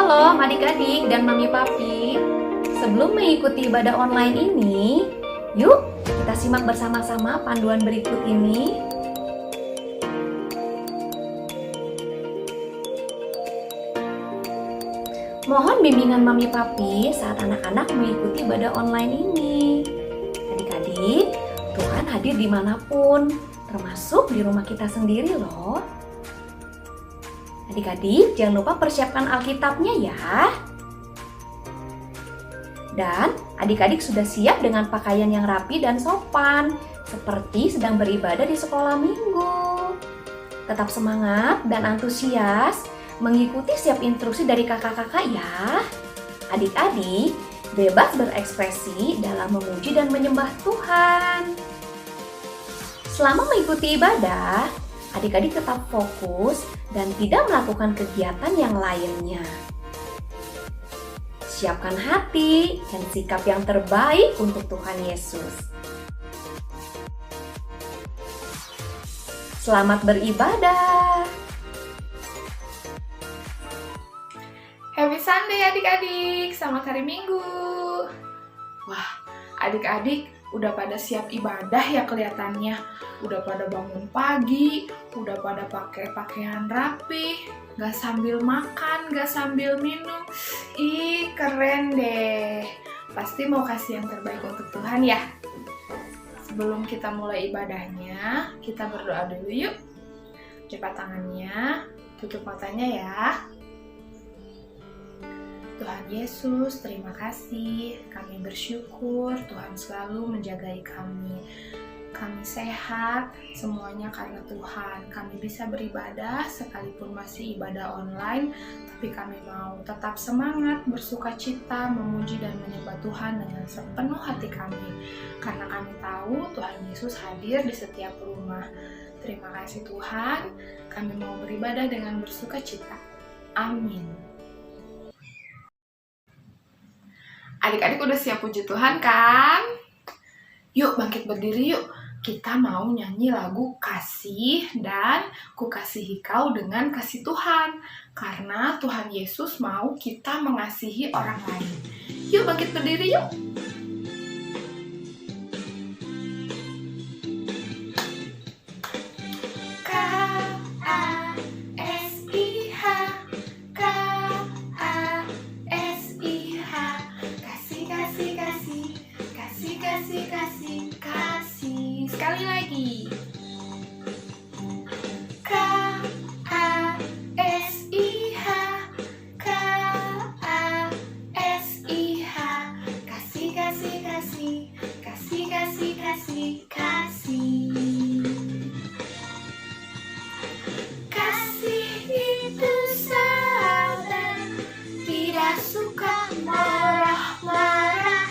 Shalom adik-adik dan mami papi. Sebelum mengikuti ibadah online ini, yuk kita simak bersama-sama panduan berikut ini. Mohon bimbingan mami papi saat anak-anak mengikuti ibadah online ini. Adik-adik, Tuhan hadir dimanapun, termasuk di rumah kita sendiri loh. Adik-adik, jangan lupa persiapkan Alkitabnya ya. Dan adik-adik sudah siap dengan pakaian yang rapi dan sopan, seperti sedang beribadah di sekolah minggu. Tetap semangat dan antusias mengikuti setiap instruksi dari kakak-kakak ya. Adik-adik, bebas berekspresi dalam memuji dan menyembah Tuhan. Selama mengikuti ibadah, adik-adik tetap fokus dan tidak melakukan kegiatan yang lainnya. Siapkan hati dan sikap yang terbaik untuk Tuhan Yesus. Selamat beribadah. Happy Sunday adik-adik, selamat hari Minggu. Wah, adik-adik udah pada siap ibadah ya kelihatannya. Udah pada bangun pagi, udah pada pakai pakaian rapi, gak sambil makan, gak sambil minum. Ih, keren deh. Pasti mau kasih yang terbaik untuk Tuhan ya. Sebelum kita mulai ibadahnya, kita berdoa dulu yuk. Lipat tangannya, tutup matanya ya. Tuhan Yesus, terima kasih. Kami bersyukur Tuhan selalu menjagai kami. Kami sehat, semuanya karena Tuhan. Kami bisa beribadah sekalipun masih ibadah online, tapi kami mau tetap semangat, bersukacita, memuji dan menyembah Tuhan dengan sepenuh hati kami. Karena kami tahu Tuhan Yesus hadir di setiap rumah. Terima kasih Tuhan, kami mau beribadah dengan bersukacita. Amin. Adik-adik udah siap puji Tuhan kan? Yuk bangkit berdiri yuk. Kita mau nyanyi lagu Kasih dan Ku Kasihi Kau dengan kasih Tuhan. Karena Tuhan Yesus mau kita mengasihi orang lain. Yuk bangkit berdiri yuk. Sekali lagi. K-A-S-I-H, K-A-S-I-H, kasih, kasih, kasih, kasih, kasih, kasih, kasih. Kasih itu sabar, tidak suka marah-marah.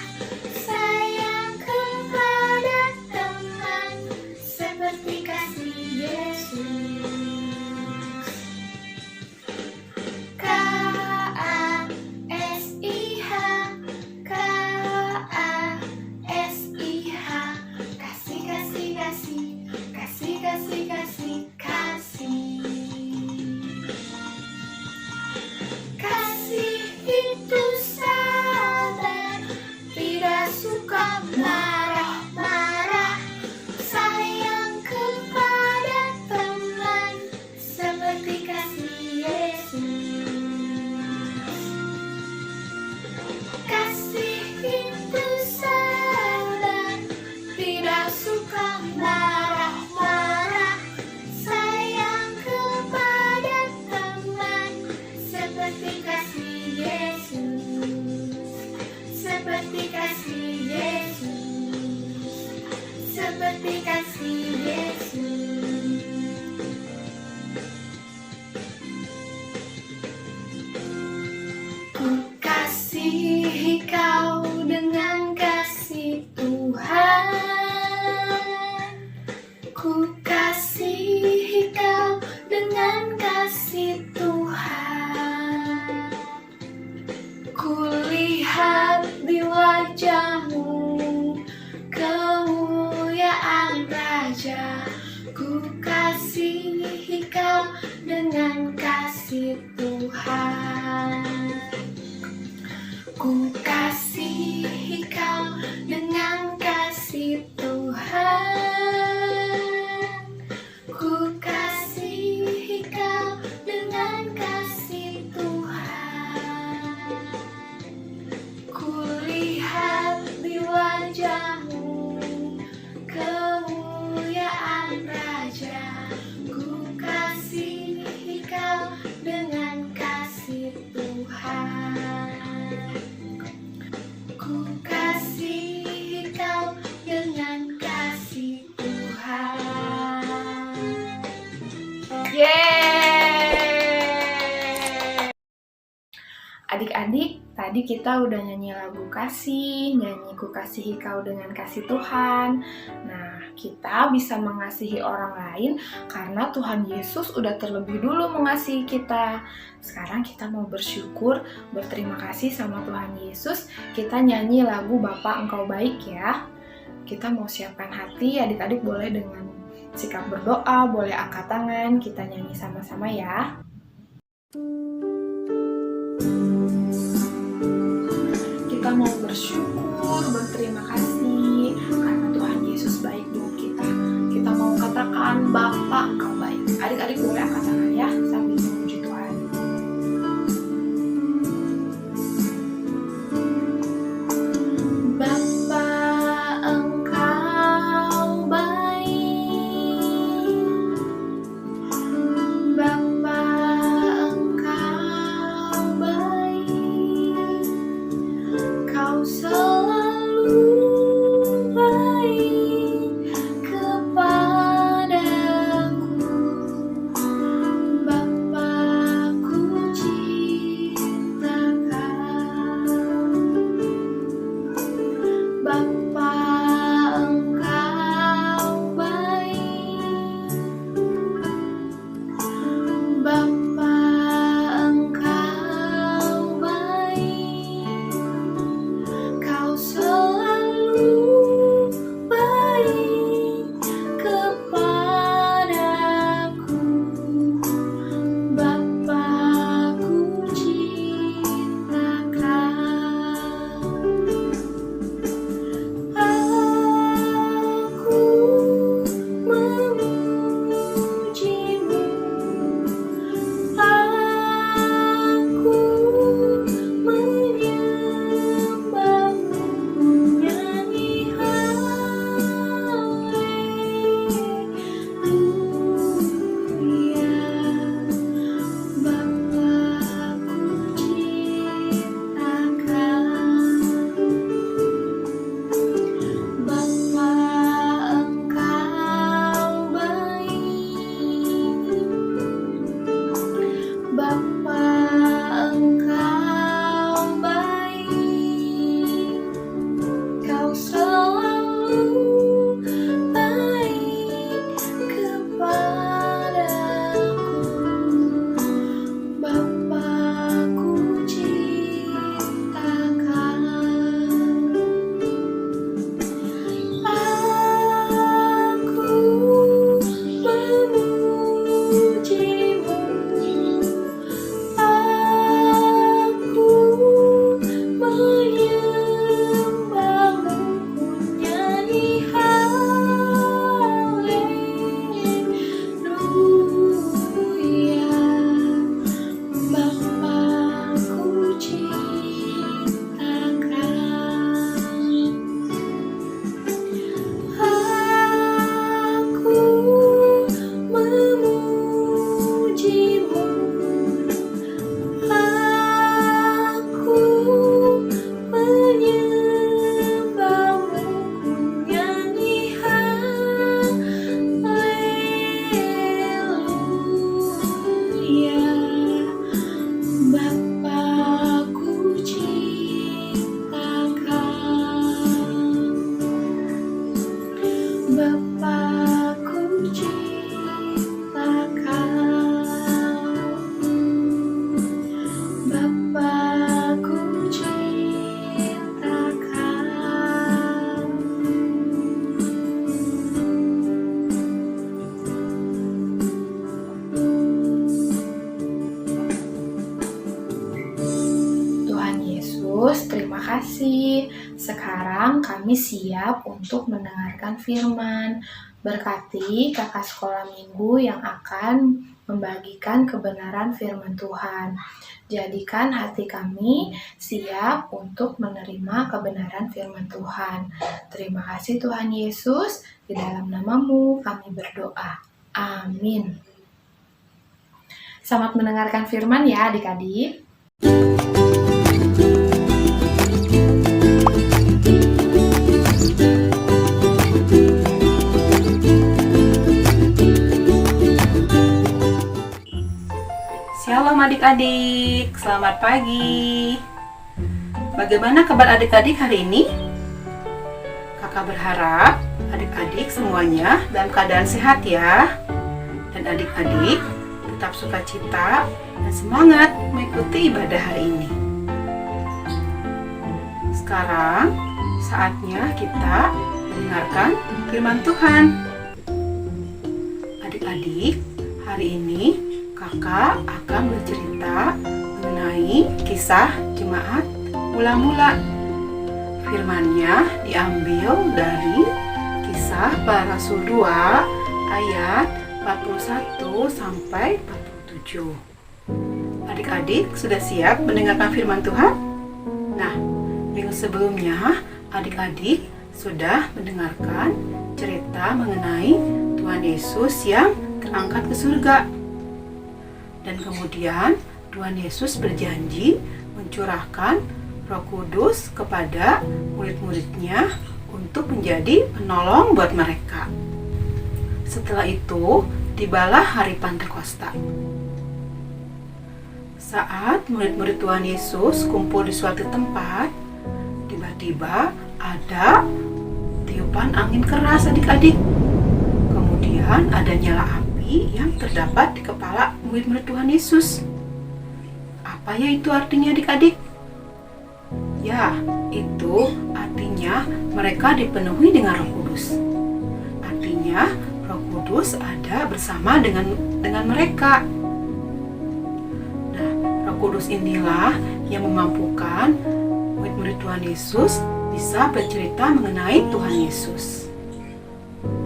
Seperti kasih Yesus. Ku kasihi kau dengan kasih Tuhan. Ku kasihi kau dengan kasih Tuhan. Ku lihat di wajahmu kemuliaan Raja. Ku kasihi kau dengan kasih Tuhan. Tadi kita udah nyanyi lagu kasih, nyanyi Ku Kasihi Kau dengan Kasih Tuhan. Nah, kita bisa mengasihi orang lain karena Tuhan Yesus udah terlebih dulu mengasihi kita. Sekarang kita mau bersyukur, berterima kasih sama Tuhan Yesus. Kita nyanyi lagu Bapa Engkau Baik ya. Kita mau siapkan hati, adik-adik boleh dengan sikap berdoa, boleh angkat tangan, kita nyanyi sama-sama ya. Kita mau bersyukur, berterima kasih karena Tuhan Yesus baik dengan kita. Kita mau katakan Bapa Engkau baik. Adik-adik boleh angkat tangan ya sambil memuji Tuhan. Bapa Engkau baik. Bapa Engkau baik. Kau selalu baik kepadaku. Bapa, ku cinta Kau. Bapa Engkau baik. Bapa Engkau baik. Kau selalu baik kepadaku. Bapa, ku cinta Kau. Aku memujimu. Aku menyembahmu, nyanyi haleluya. Bapa, ku cinta Kau. Bapa Engkau baik. Bapa Engkau baik. Kau selalu baik kepadaku. Bapa, ku cinta Kau. Aku memujimu. Aku menyembahmu, ku nyanyi haleluya. Bapa, ku cinta Kau. Aku memujimu. Aku menyembahmu, ku nyanyi haleluya. Bapa, ku cinta Kau. Bapa, ku cinta Kau. Bapa, ku cinta Kau. Tuhan Yesus, terima kasih. Sekarang kami siap untuk mendengarkan firman. Berkati kakak sekolah minggu yang akan membagikan kebenaran firman Tuhan. Jadikan hati kami siap untuk menerima kebenaran firman Tuhan. Terima kasih Tuhan Yesus, di dalam nama-Mu kami berdoa. Amin. Selamat mendengarkan firman ya adik-adik. Shalom adik-adik, selamat pagi. Bagaimana kabar adik-adik hari ini? Kakak berharap adik-adik semuanya dalam keadaan sehat ya. Dan adik-adik tetap sukacita dan semangat mengikuti ibadah hari ini. Sekarang saatnya kita mendengarkan firman Tuhan. Adik-adik, hari ini kakak akan bercerita mengenai kisah jemaat mula-mula. Firman-Nya diambil dari Kisah Para Rasul 2 ayat 41 sampai 47. Adik-adik sudah siap mendengarkan firman Tuhan? Nah, minggu sebelumnya adik-adik sudah mendengarkan cerita mengenai Tuhan Yesus yang terangkat ke surga. Dan kemudian Tuhan Yesus berjanji mencurahkan Roh Kudus kepada murid-muridnya untuk menjadi penolong buat mereka. Setelah itu, tibalah hari Pantekosta. Saat murid-murid Tuhan Yesus kumpul di suatu tempat, tiba-tiba ada tiupan angin keras adik-adik. Kemudian ada nyala api yang terdapat di kepala murid-murid Tuhan Yesus. Apa ya itu artinya adik-adik? Ya, itu artinya mereka dipenuhi dengan Roh Kudus. Artinya Roh Kudus ada bersama dengan mereka. Nah, Roh Kudus inilah yang memampukan murid-murid Tuhan Yesus bisa bercerita mengenai Tuhan Yesus.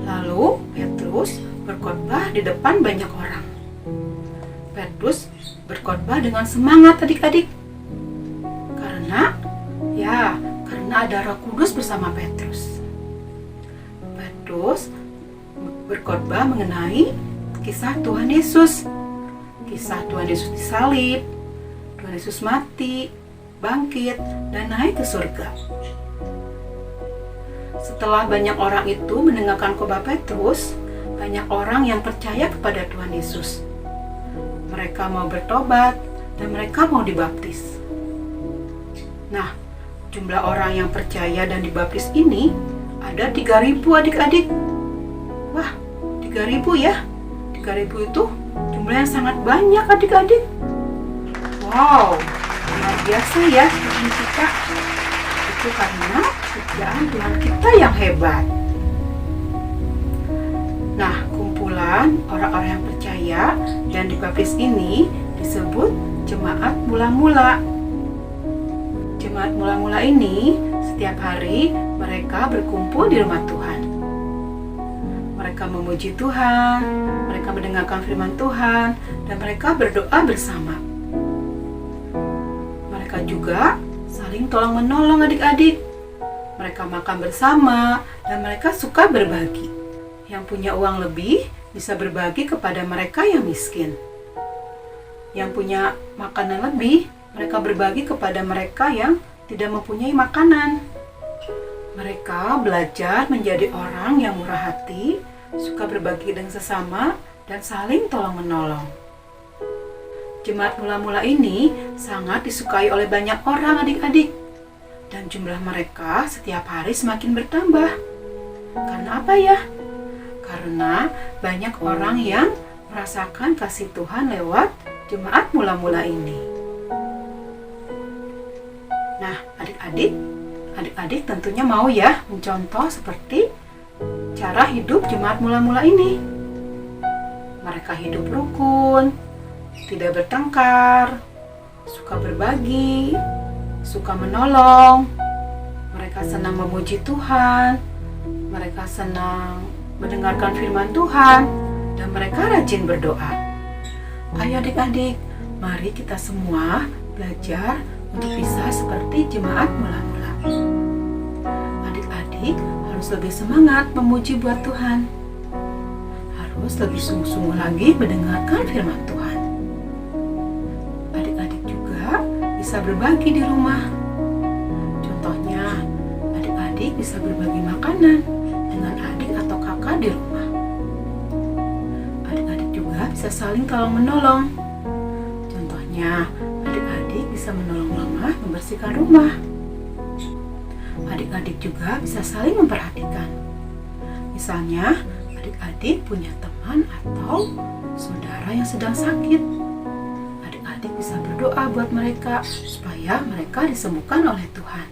Lalu Petrus berkhotbah di depan banyak orang. Petrus berkhotbah dengan semangat adik-adik. Karena ada Roh Kudus bersama Petrus. Petrus berkhotbah mengenai kisah Tuhan Yesus. Kisah Tuhan Yesus disalib, Tuhan Yesus mati, bangkit, dan naik ke surga. Setelah banyak orang itu mendengarkan khotbah Petrus, banyak orang yang percaya kepada Tuhan Yesus. Mereka mau bertobat dan mereka mau dibaptis. Nah, jumlah orang yang percaya dan dibaptis ini ada 3.000 adik-adik. Wah, 3.000 ya? 3.000 itu jumlah yang sangat banyak adik-adik. Wow, luar biasa ya Tuhan kita. Itu karena kerjaan Tuhan kita yang hebat. Nah, kumpulan orang-orang yang percaya dan dibaptis ini disebut jemaat mula-mula. Jemaat mula-mula ini setiap hari mereka berkumpul di rumah Tuhan. Mereka memuji Tuhan, mereka mendengarkan firman Tuhan, dan mereka berdoa bersama. Mereka juga saling tolong-menolong adik-adik. Mereka makan bersama dan mereka suka berbagi. Yang punya uang lebih bisa berbagi kepada mereka yang miskin. Yang punya makanan lebih, mereka berbagi kepada mereka yang tidak mempunyai makanan. Mereka belajar menjadi orang yang murah hati, suka berbagi dengan sesama, dan saling tolong-menolong. Jemaat mula-mula ini sangat disukai oleh banyak orang adik-adik. Dan jumlah mereka setiap hari semakin bertambah. Karena apa ya? Karena banyak orang yang merasakan kasih Tuhan lewat jemaat mula-mula ini. Nah, adik-adik tentunya mau ya mencontoh seperti cara hidup jemaat mula-mula ini. Mereka hidup rukun, tidak bertengkar, suka berbagi, suka menolong. Mereka senang memuji Tuhan, mereka senang mendengarkan firman Tuhan, dan mereka rajin berdoa. Ayo adik-adik, mari kita semua belajar untuk bisa seperti jemaat mula-mula. Adik-adik harus lebih semangat memuji buat Tuhan. Harus lebih sungguh-sungguh lagi mendengarkan firman Tuhan. Adik-adik juga bisa berbagi di rumah. Contohnya, adik-adik bisa berbagi makanan dengan adik atau kakak di rumah. Adik-adik juga bisa saling tolong-menolong. Contohnya, adik-adik bisa menolong mama membersihkan rumah. adik-adik juga bisa saling memperhatikan. Misalnya, adik-adik punya teman atau saudara yang sedang sakit. Adik-adik bisa berdoa buat mereka supaya mereka disembuhkan oleh Tuhan.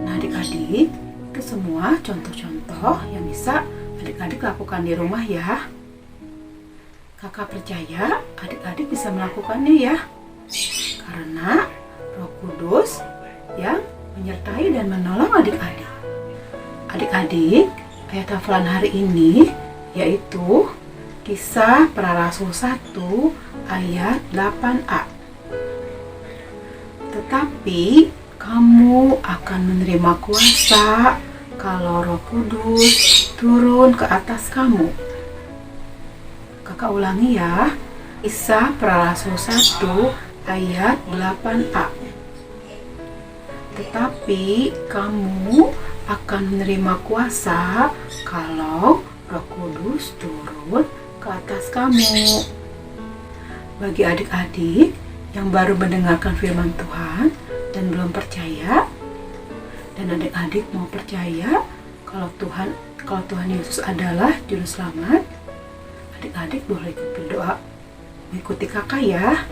Nah, adik-adik, itu semua contoh-contoh yang bisa adik-adik lakukan di rumah ya. Kakak percaya adik-adik bisa melakukannya ya. Karena Roh Kudus yang menyertai dan menolong adik-adik. Adik-adik, ayat hafalan hari ini yaitu Kisah Para Rasul 1 ayat 8a. Tetapi kamu akan menerima kuasa kalau Roh Kudus turun ke atas kamu. Kakak ulangi ya. Kisah Para Rasul 1 ayat 8a. Tetapi kamu akan menerima kuasa kalau Roh Kudus turun ke atas kamu. Bagi adik-adik yang baru mendengarkan firman Tuhan dan belum percaya, dan adik-adik mau percaya kalau Tuhan Yesus adalah juru selamat, adik-adik boleh ikut berdoa mengikuti kakak ya.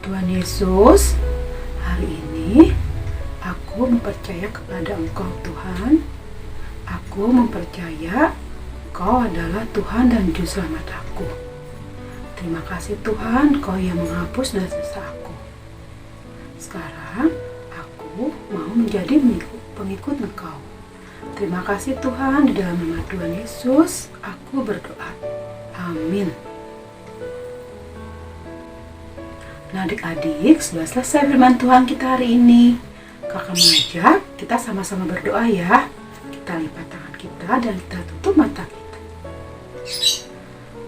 Tuhan Yesus, hari ini aku mempercaya kepada Engkau Tuhan. Aku mempercaya Engkau adalah Tuhan dan Juru Selamat aku. Terima kasih Tuhan, Engkau yang menghapus dosa aku. Sekarang aku mau menjadi pengikut Engkau. Terima kasih Tuhan, di dalam nama Tuhan Yesus aku berdoa. Amin. Nah adik-adik, sudah selesai firman Tuhan kita hari ini. Kakak mengajak kita sama-sama berdoa ya. Kita lipat tangan kita dan kita tutup mata kita.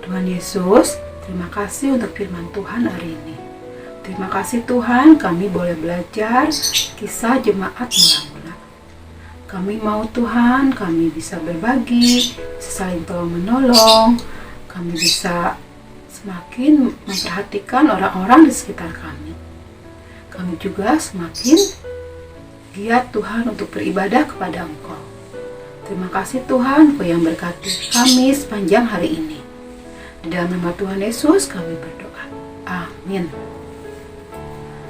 Tuhan Yesus, terima kasih untuk firman Tuhan hari ini. Terima kasih Tuhan, kami boleh belajar kisah jemaat mula-mula. Kami mau Tuhan, kami bisa berbagi, bisa saling tolong menolong. Kami bisa semakin memperhatikan orang-orang di sekitar kami. Kami juga semakin giat Tuhan untuk beribadah kepada Engkau. Terima kasih Tuhan, Engkau yang berkati kami sepanjang hari ini. Di dalam nama Tuhan Yesus kami berdoa. Amin.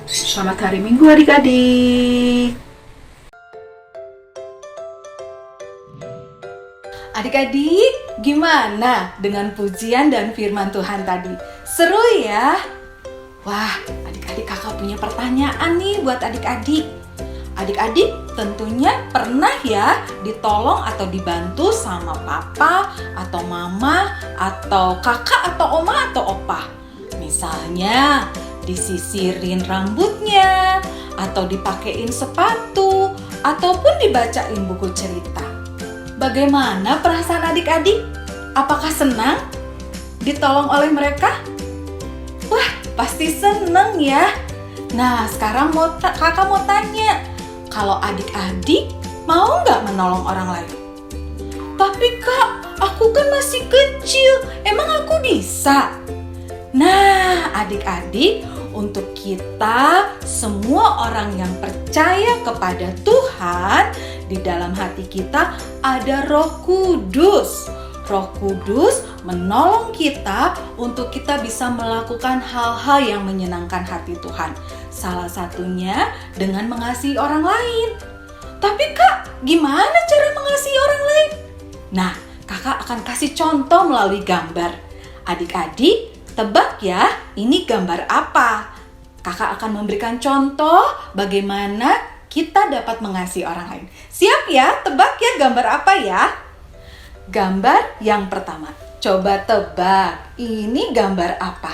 Selamat hari Minggu adik-adik. Adik-adik, gimana dengan pujian dan firman Tuhan tadi? Seru ya? Wah, adik-adik kakak punya pertanyaan nih buat adik-adik. Adik-adik tentunya pernah ya ditolong atau dibantu sama papa atau mama atau kakak atau oma atau opa. Misalnya disisirin rambutnya atau dipakein sepatu ataupun dibacain buku cerita. Bagaimana perasaan adik-adik? Apakah senang ditolong oleh mereka? Wah, pasti senang ya. Nah, sekarang kakak mau tanya, kalau adik-adik mau nggak menolong orang lain? Tapi kak, aku kan masih kecil, emang aku bisa? Nah, adik-adik, untuk kita semua orang yang percaya kepada Tuhan, di dalam hati kita ada Roh Kudus. Roh Kudus menolong kita untuk kita bisa melakukan hal-hal yang menyenangkan hati Tuhan. Salah satunya dengan mengasihi orang lain. Tapi kak, gimana cara mengasihi orang lain? Nah, kakak akan kasih contoh melalui gambar. Adik-adik, tebak ya, ini gambar apa? Kakak akan memberikan contoh bagaimana kita dapat mengasihi orang lain. Siap ya? Tebak ya gambar apa ya? Gambar yang pertama. Coba tebak, ini gambar apa?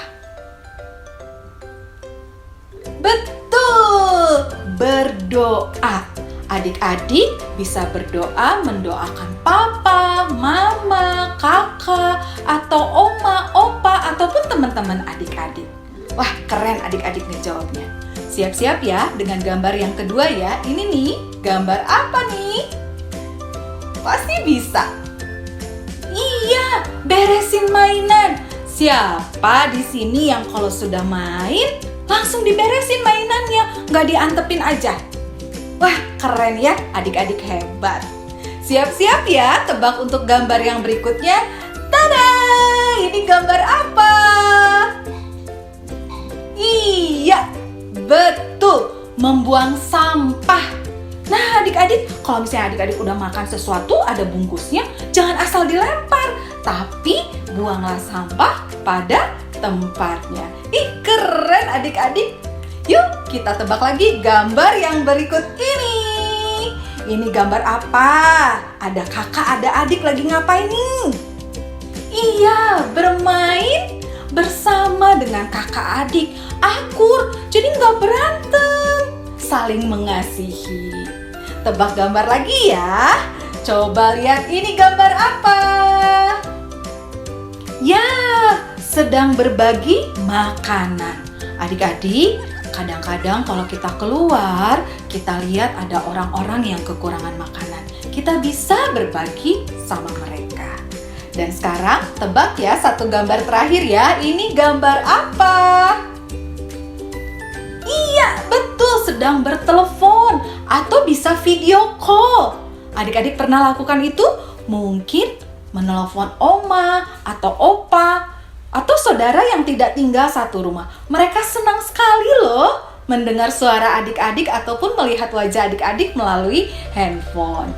Betul, berdoa. Adik-adik bisa berdoa mendoakan papa, mama, kakak, atau oma, opa, ataupun teman-teman adik-adik. Wah, keren adik-adik nih jawabnya. Siap-siap ya dengan gambar yang kedua ya. Ini nih, gambar apa nih? Pasti bisa. Iya, beresin mainan. Siapa di sini yang kalau sudah main langsung diberesin mainannya, nggak diantepin aja. Wah, keren ya, adik-adik hebat. Siap-siap ya, tebak untuk gambar yang berikutnya. Tada! Ini gambar apa? Iya, betul, membuang sampah. Nah, adik-adik, kalau misalnya adik-adik udah makan sesuatu, ada bungkusnya, jangan asal dilempar, tapi buanglah sampah pada tempatnya. Ih, keren adik-adik. Yuk, kita tebak lagi gambar yang berikut ini. Ini gambar apa? Ada kakak, ada adik lagi ngapain nih? Iya, bermain bersama dengan kakak adik. Akur, jadi nggak berantem. Saling mengasihi. Tebak gambar lagi ya. Coba lihat ini gambar apa? Ya, sedang berbagi makanan. Adik-adik, kadang-kadang kalau kita keluar, kita lihat ada orang-orang yang kekurangan makanan. Kita bisa berbagi sama mereka. Dan sekarang tebak ya satu gambar terakhir ya. Ini gambar apa? Iya, betul, sedang bertelepon atau bisa video call. Adik-adik pernah lakukan itu? Mungkin menelepon oma atau opa atau saudara yang tidak tinggal satu rumah. Mereka senang sekali loh mendengar suara adik-adik ataupun melihat wajah adik-adik melalui handphone.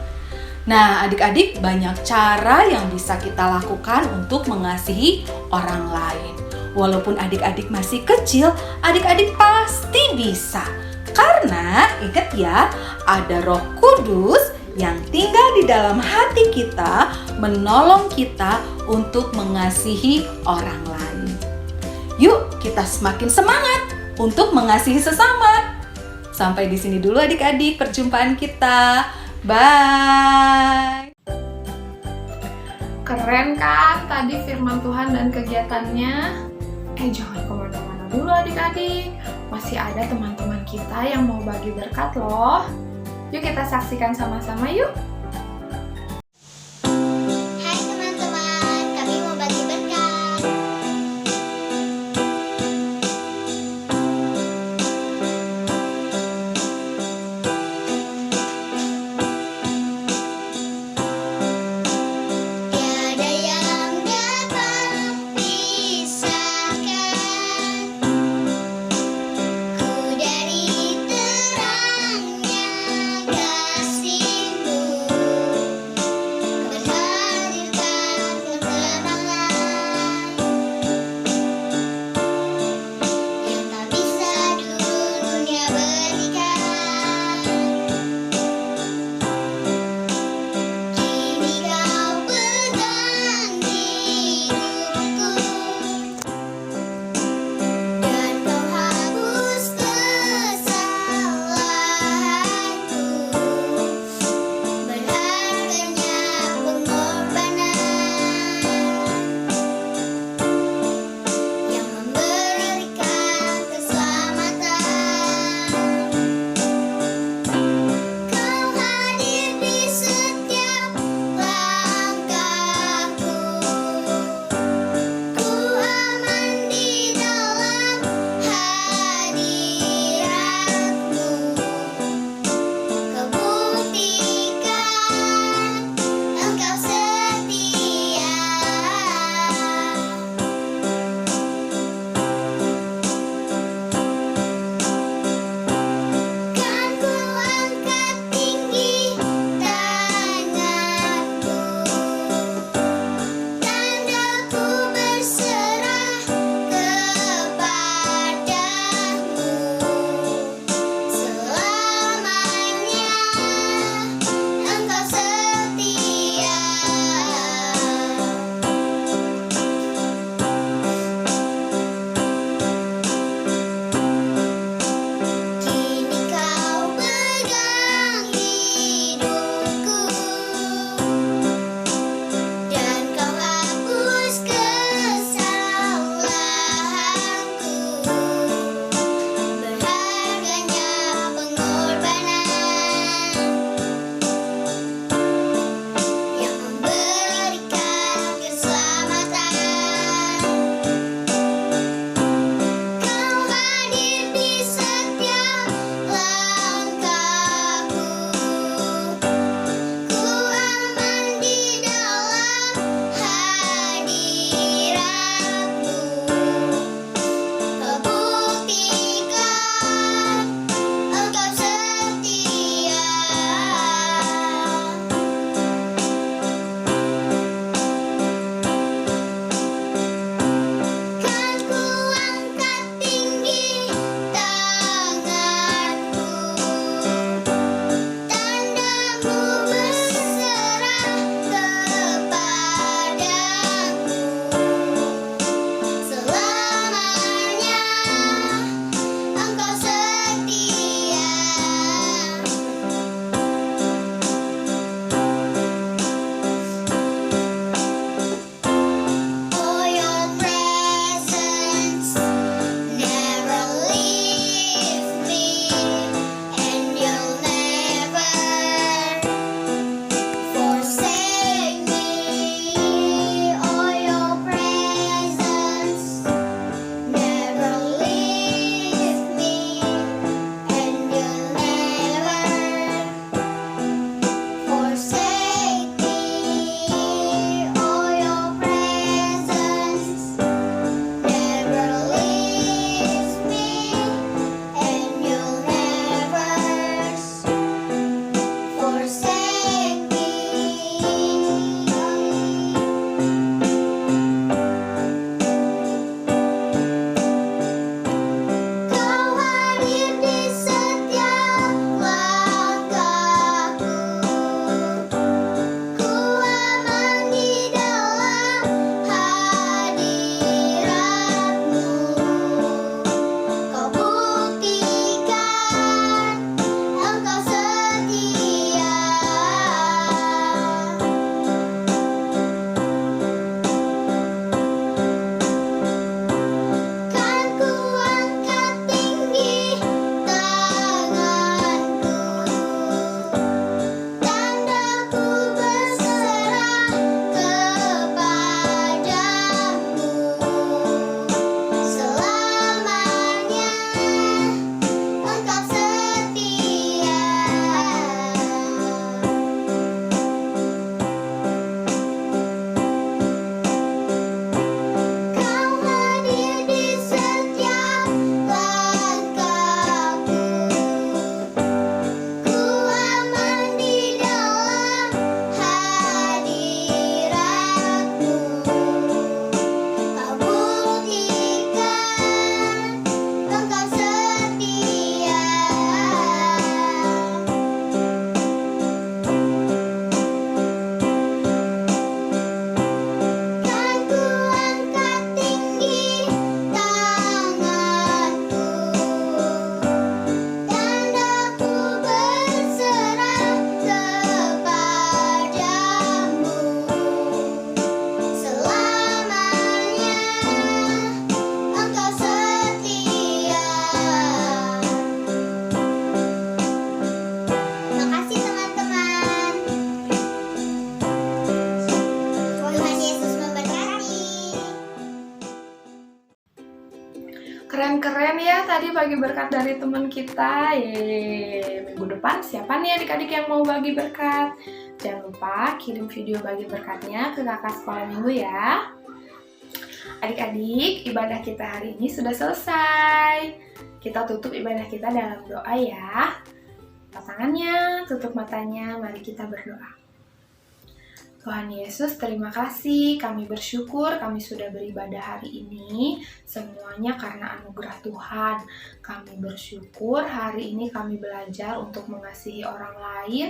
Nah, adik-adik, banyak cara yang bisa kita lakukan untuk mengasihi orang lain. Walaupun adik-adik masih kecil, adik-adik pasti bisa. Karena ingat ya, ada Roh Kudus yang tinggal di dalam hati kita, menolong kita untuk mengasihi orang lain. Yuk, kita semakin semangat untuk mengasihi sesama. Sampai di sini dulu adik-adik perjumpaan kita. Bye. Keren kan tadi firman Tuhan dan kegiatannya? Jangan kemana-mana dulu adik-adik. Masih ada teman-teman kita yang mau bagi berkat loh. Yuk kita saksikan sama-sama yuk. Hai teman-teman, kami mau bagi berkat. Tiada yang dapat pisahkan ku dari terangnya kasih-Mu. ya tadi bagi berkat dari teman kita. Minggu depan siapa nih adik-adik yang mau bagi berkat? Jangan lupa kirim video bagi berkatnya ke kakak sekolah minggu ya. Adik-adik, ibadah kita hari ini sudah selesai. Kita tutup ibadah kita dalam doa ya. Tangannya, tutup matanya, mari kita berdoa. Tuhan Yesus, terima kasih. Kami bersyukur kami sudah beribadah hari ini. Semuanya karena anugerah Tuhan. Kami bersyukur hari ini kami belajar untuk mengasihi orang lain.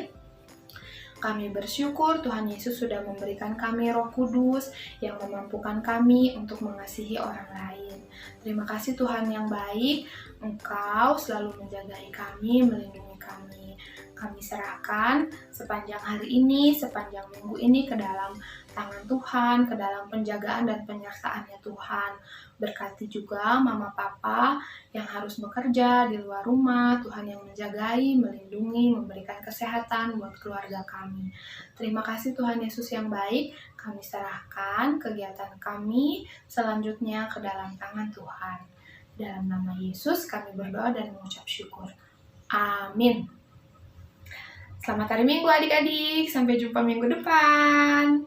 Kami bersyukur Tuhan Yesus sudah memberikan kami Roh Kudus yang memampukan kami untuk mengasihi orang lain. Terima kasih Tuhan yang baik, Engkau selalu menjagai kami, melindungi kami. Kami serahkan sepanjang hari ini, sepanjang minggu ini ke dalam tangan Tuhan, ke dalam penjagaan dan penyertaannya Tuhan. Berkati juga mama papa yang harus bekerja di luar rumah, Tuhan yang menjagai, melindungi, memberikan kesehatan buat keluarga kami. Terima kasih Tuhan Yesus yang baik, kami serahkan kegiatan kami selanjutnya ke dalam tangan Tuhan. Dalam nama Yesus kami berdoa dan mengucap syukur. Amin. Selamat hari Minggu adik-adik, sampai jumpa minggu depan.